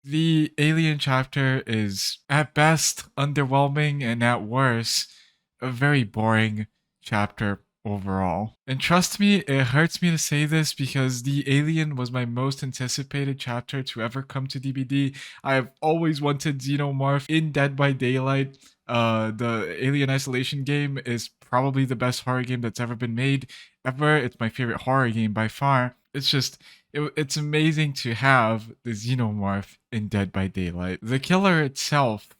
The Alien chapter is at best underwhelming and at worst a very boring chapter overall. And trust me, it hurts me to say this because the Alien was my most anticipated chapter to ever come to DBD. I've always wanted Xenomorph in Dead by Daylight. The Alien Isolation game is probably the best horror game that's ever been made ever. It's my favorite horror game by far. It's amazing to have the xenomorph in Dead by Daylight. The killer itself,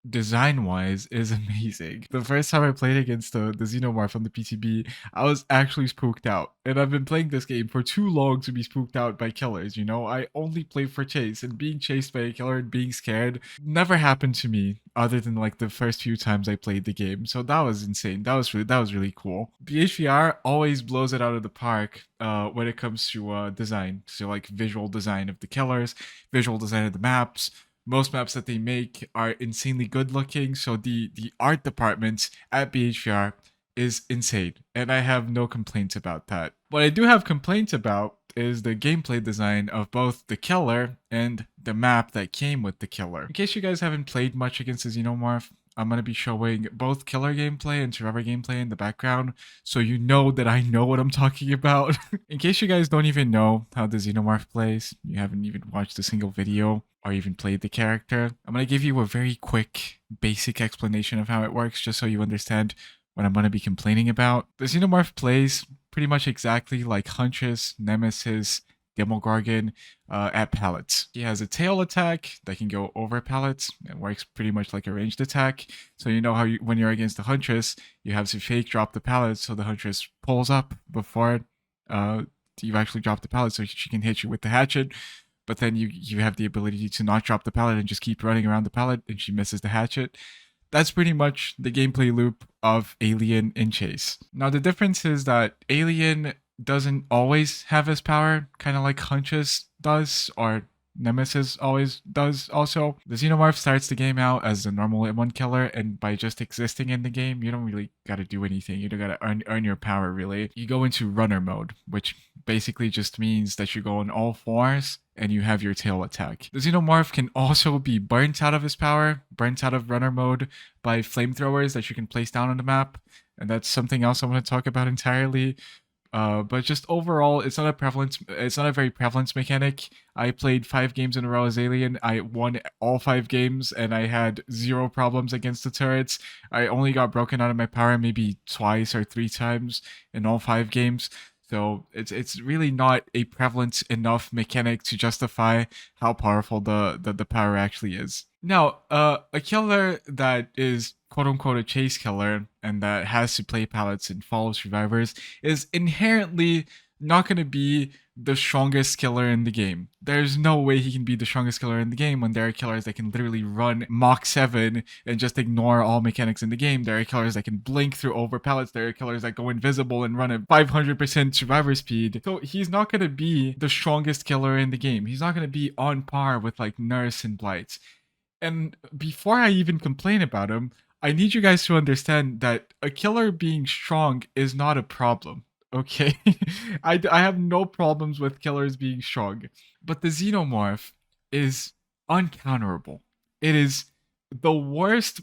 design wise, is amazing. The first time I played against the xenomorph on the PTB, I was actually spooked out. And I've been playing this game for too long to be spooked out by killers, you know? I only play for chase, and being chased by a killer and being scared never happened to me other than like the first few times I played the game. So that was insane. That was really cool. BHVR always blows it out of the park when it comes to design. So like visual design of the killers, visual design of the maps. Most maps that they make are insanely good looking. So the art department at BHVR is insane, and I have no complaints about that. What I do have complaints about is the gameplay design of both the killer and the map that came with the killer. In case you guys haven't played much against the Xenomorph, I'm going to be showing both killer gameplay and survivor gameplay in the background, so you know that I know what I'm talking about. In case you guys don't even know how the Xenomorph plays, you haven't even watched a single video or even played the character, I'm going to give you a very quick, basic explanation of how it works, just so you understand what I'm going to be complaining about. The Xenomorph plays pretty much exactly like Huntress, Nemesis, Demogorgon at pallets. He has a tail attack that can go over pallets. It works pretty much like a ranged attack. So you know how when you're against the Huntress, you have to fake drop the pallets so the Huntress pulls up before you actually drop the pallet so she can hit you with the hatchet. But then you have the ability to not drop the pallet and just keep running around the pallet and she misses the hatchet. That's pretty much the gameplay loop of Alien in Chase. Now the difference is that Alien doesn't always have his power, kind of like Huntress does, or Nemesis always does also. The Xenomorph starts the game out as a normal one killer, and by just existing in the game, you don't really gotta do anything. You don't gotta earn your power, really. You go into runner mode, which basically just means that you go on all fours and you have your tail attack. The Xenomorph can also be burnt out of his power, burnt out of runner mode by flamethrowers that you can place down on the map, and that's something else I want to talk about entirely. But just overall, it's not a very prevalent mechanic. I played 5 games in a row as Alien. I won all 5 games, and I had 0 problems against the turrets. I only got broken out of my power maybe twice or 3 times in all 5 games. So it's really not a prevalent enough mechanic to justify how powerful the power actually is. Now, a killer that is quote unquote a chase killer and that has to play pallets and follow survivors is inherently not going to be the strongest killer in the game. There's no way he can be the strongest killer in the game when there are killers that can literally run Mach 7 and just ignore all mechanics in the game. There are killers that can blink through over pallets. There are killers that go invisible and run at 500% survivor speed. So he's not going to be the strongest killer in the game. He's not going to be on par with like Nurse and Blight. And before I even complain about him, I need you guys to understand that a killer being strong is not a problem. Okay? I have no problems with killers being strong. But the xenomorph is uncounterable. It is the worst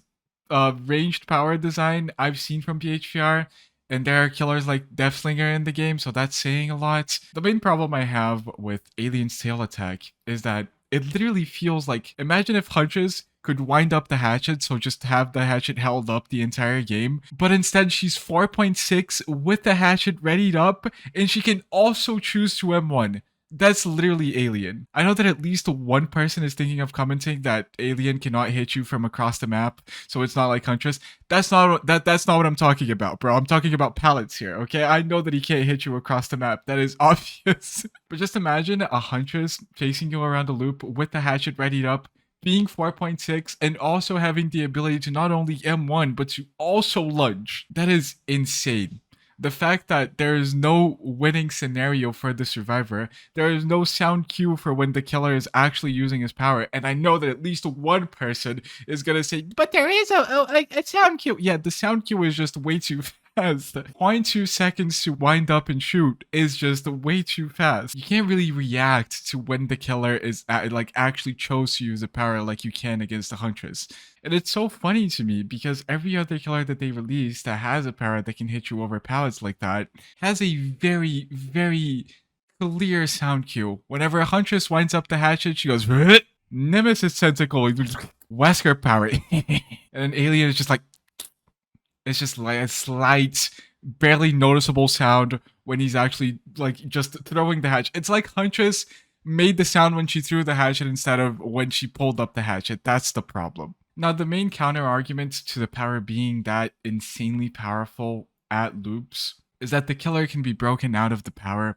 ranged power design I've seen from PHVR. And there are killers like Deathslinger in the game, so that's saying a lot. The main problem I have with Alien's tail attack is that it literally feels like, imagine if Huntress could wind up the hatchet, so just have the hatchet held up the entire game, but instead she's 4.6 with the hatchet readied up, and she can also choose to M1. That's literally Alien. I know that at least one person is thinking of commenting that Alien cannot hit you from across the map, so it's not like Huntress. That's not what I'm talking about, bro. I'm talking about pallets here, okay? I know that he can't hit you across the map. That is obvious. But just imagine a Huntress chasing you around a loop with the hatchet readied up, being 4.6, and also having the ability to not only M1, but to also lunge. That is insane. The fact that there is no winning scenario for the survivor, there is no sound cue for when the killer is actually using his power, and I know that at least one person is gonna say, but there is a sound cue. Yeah, the sound cue is just way too fast. fast. 0.2 seconds to wind up and shoot is just way too fast. You can't really react to when the killer is like actually chose to use the power like you can against the Huntress. And it's so funny to me because every other killer that they release that has a power that can hit you over pallets like that has a very, very clear sound cue. Whenever a Huntress winds up the hatchet, she goes, Nemesis Tentacle, Wesker power. And an alien is just like, it's just like a slight, barely noticeable sound when he's actually like just throwing the hatch. It's like Huntress made the sound when she threw the hatchet instead of when she pulled up the hatchet. That's the problem. Now, the main counter argument to the power being that insanely powerful at loops is that the killer can be broken out of the power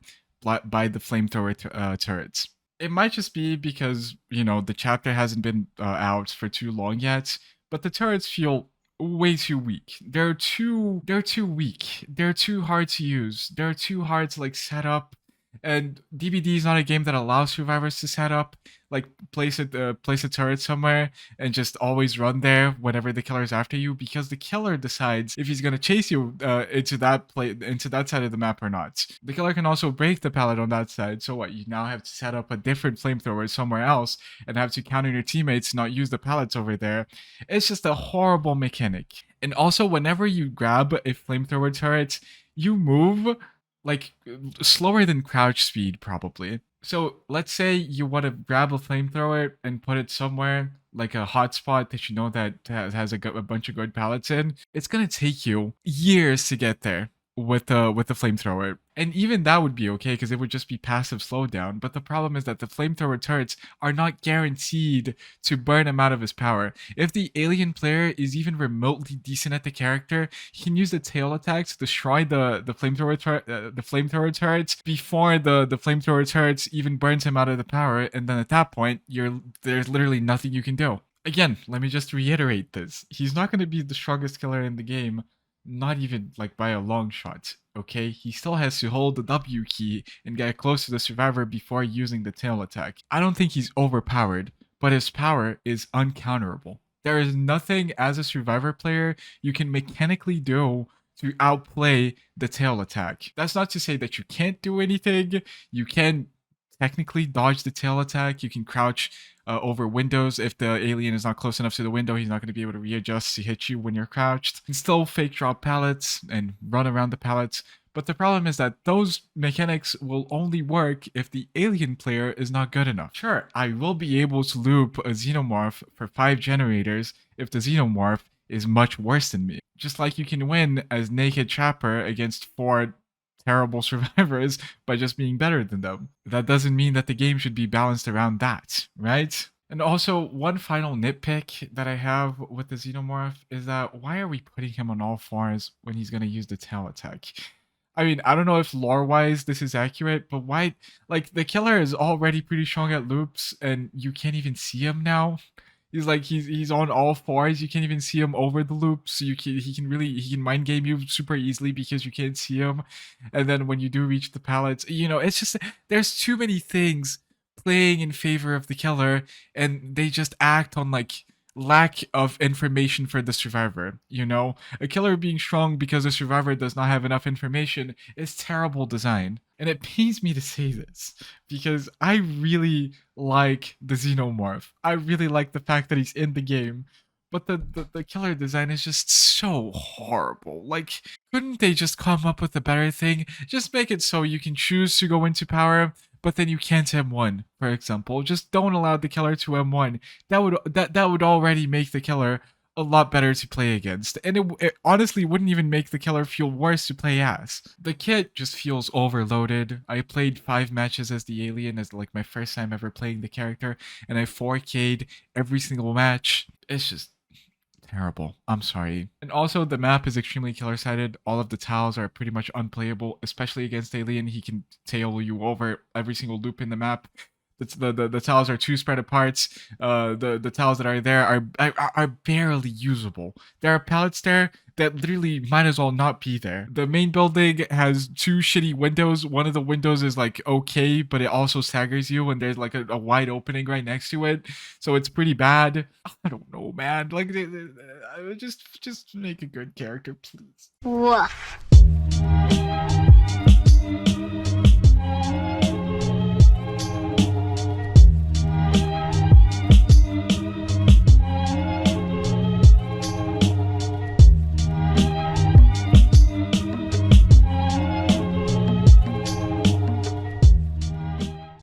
by the flamethrower turrets. It might just be because, you know, the chapter hasn't been out for too long yet, but the turrets feel way too weak. They're too weak. They're too hard to use. They're too hard to like set up. And DBD is not a game that allows survivors to set up, like place a turret somewhere and just always run there whenever the killer is after you, because the killer decides if he's gonna chase you into that side of the map or not. The killer can also break the pallet on that side. So what? You now have to set up a different flamethrower somewhere else and have to counter your teammates to not use the pallets over there. It's just a horrible mechanic. And also, whenever you grab a flamethrower turret, you move like slower than crouch speed probably. So let's say you want to grab a flamethrower and put it somewhere like a hotspot that you know that has a bunch of good pallets in. It's gonna take you years to get there with the flamethrower, and even that would be okay because it would just be passive slowdown. But the problem is that the flamethrower turrets are not guaranteed to burn him out of his power. If the alien player is even remotely decent at the character, he can use the tail attack to destroy the flamethrower turrets before the flamethrower turrets even burns him out of the power, and then at that point there's literally nothing you can do. Again, let me just reiterate this. He's not going to be the strongest killer in the game, not even like by a long shot, okay? He still has to hold the W key and get close to the survivor before using the tail attack. I don't think he's overpowered, but his power is uncounterable. There is nothing as a survivor player you can mechanically do to outplay the tail attack. That's not to say that you can't do anything. You can technically dodge the tail attack. You can crouch over windows. If the alien is not close enough to the window, he's not going to be able to readjust to hit you when you're crouched. You can still fake drop pallets and run around the pallets. But the problem is that those mechanics will only work if the alien player is not good enough. Sure, I will be able to loop a xenomorph for 5 generators if the xenomorph is much worse than me. Just like you can win as naked trapper against 4 terrible survivors by just being better than them. That doesn't mean that the game should be balanced around that, right? And also, one final nitpick that I have with the Xenomorph is that why are we putting him on all fours when he's going to use the tail attack? I mean, I don't know if lore-wise this is accurate, but why? Like, the killer is already pretty strong at loops, and you can't even see him now. He's on all fours. You can't even see him over the loop, so he can mind game you super easily because you can't see him. And then when you do reach the pallets, you know, it's just there's too many things playing in favor of the killer, and they just act on like lack of information for the survivor. You know, a killer being strong because the survivor does not have enough information is terrible design. And it pains me to say this because I really like the Xenomorph. I really like the fact that he's in the game. But the killer design is just so horrible. Like, couldn't they just come up with a better thing? Just make it so you can choose to go into power, but then you can't M1, for example. Just don't allow the killer to M1. That would already make the killer a lot better to play against, and it honestly wouldn't even make the killer feel worse to play as. The kit just feels overloaded. I played 5 matches as the alien as like my first time ever playing the character, and I 4K'd every single match. It's just terrible. I'm sorry. And also, the map is extremely killer-sided. All of the tiles are pretty much unplayable, especially against alien. He can tail you over every single loop in the map. The tiles are too spread apart. The tiles that are there are barely usable. There are pallets there that literally might as well not be there. The main building has two shitty windows. One of the windows is like okay, but it also staggers you when there's like a wide opening right next to it. So it's pretty bad. I don't know, man. Like, just make a good character, please. Woof.